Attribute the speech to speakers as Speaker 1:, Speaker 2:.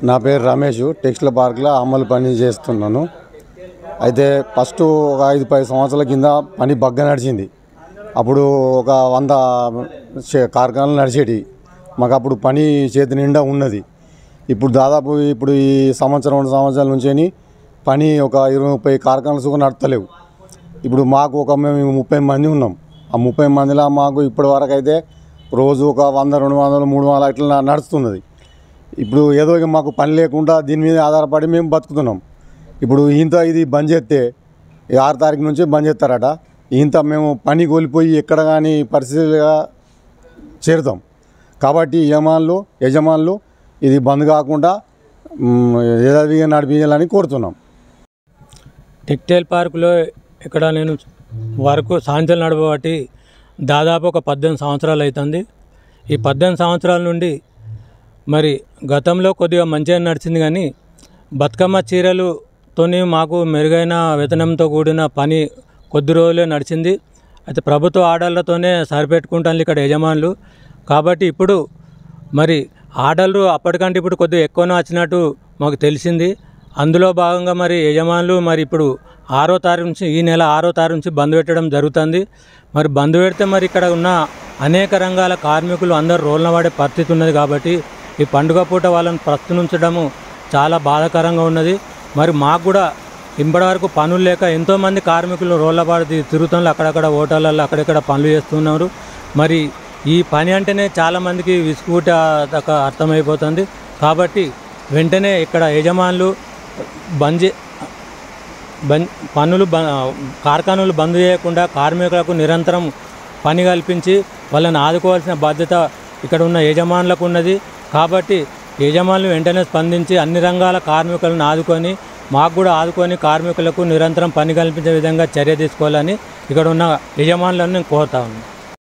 Speaker 1: నా పేరు రమేష్. టెక్స్టైల్ పార్క్లో అమలు పని చేస్తున్నాను. అయితే ఫస్ట్ ఒక 5-10 సంవత్సరాల కింద పని బాగా నడిచింది. అప్పుడు ఒక 100 కార్ఖానాలు నడిచేటివి. మాకు అప్పుడు పని చేతి నిండా ఉన్నది. ఇప్పుడు దాదాపు ఈ సంవత్సరం 2 సంవత్సరాల నుంచి పని ఒక 20-30 కార్ఖానాలు సుఖం నడతలేవు. ఇప్పుడు మాకు మేము 30 మంది ఉన్నాం. ఆ 30 మందిలో మాకు ఇప్పటి వరకు అయితే రోజు ఒక 100, 200, 300 ఇట్లా నడుస్తున్నది. ఇప్పుడు ఏదో మాకు పని లేకుండా దీని మీద ఆధారపడి మేము బతుకుతున్నాం. ఇప్పుడు ఇది బంద్ చేస్తే 6 తారీఖు నుంచి బంద్ చేస్తారట. మేము పని కోల్పోయి ఎక్కడ కానీ పరిస్థితులుగా చేరుతాం. కాబట్టి యజమానులు ఇది బంద్ కాకుండా యథావిధిగా నడిపించాలని కోరుతున్నాం.
Speaker 2: టెక్స్టైల్ పార్కులో ఇక్కడ నేను వరకు సాయంత్రం నడవబట్టి దాదాపు ఒక 18 సంవత్సరాలు అవుతుంది. ఈ 18 సంవత్సరాల నుండి మరి గతంలో కొద్దిగా మంచిగా నడిచింది, కానీ బతుకమ్మ చీరలతోని మాకు మెరుగైన వేతనంతో కూడిన పని కొద్ది రోజులే నడిచింది. అయితే ప్రభుత్వ ఆర్డర్లతోనే సరిపెట్టుకుంటాను ఇక్కడ యజమానులు. కాబట్టి ఇప్పుడు మరి ఆర్డర్లు అప్పటికంటే ఇప్పుడు కొద్దిగా ఎక్కువనే వచ్చినట్టు మాకు తెలిసింది. అందులో భాగంగా మరి యజమానులు మరి ఇప్పుడు 6వ తారీఖు నుంచి ఈ నెల 6వ తారీఖు నుంచి బంద్ పెట్టడం జరుగుతుంది. మరి బంద్ పెడితే మరి ఇక్కడ ఉన్న అనేక రంగాల కార్మికులు అందరూ రోడ్ల పడే పరిస్థితి ఉన్నది. కాబట్టి ఈ పండుగ పూట వాళ్ళని ప్రస్తుతించడము చాలా బాధాకరంగా ఉన్నది. మరి మాకు కూడా ఇప్పటివరకు పనులు లేక ఎంతోమంది కార్మికులు రోడ్ల పడి తిరుగుతున్నారు, అక్కడక్కడ హోటళ్ళల్లో అక్కడక్కడ పనులు చేస్తున్నారు. మరి ఈ పని అంటేనే చాలామందికి విసుగుట అర్థమైపోతుంది. కాబట్టి వెంటనే ఇక్కడ యజమానులు కార్ఖానాలు బంద్ చేయకుండా కార్మికులకు నిరంతరం పని కల్పించి వాళ్ళని ఆదుకోవాల్సిన బాధ్యత ఇక్కడ ఉన్న యజమానులకు ఉన్నది. కాబట్టి యజమానులు వెంటనే స్పందించి అన్ని రంగాల కార్మికులను ఆదుకొని మాకు కూడా ఆదుకొని కార్మికులకు నిరంతరం పని కల్పించే విధంగా చర్య తీసుకోవాలని ఇక్కడ ఉన్న యజమానులను నేను కోరుతా ఉన్నాను.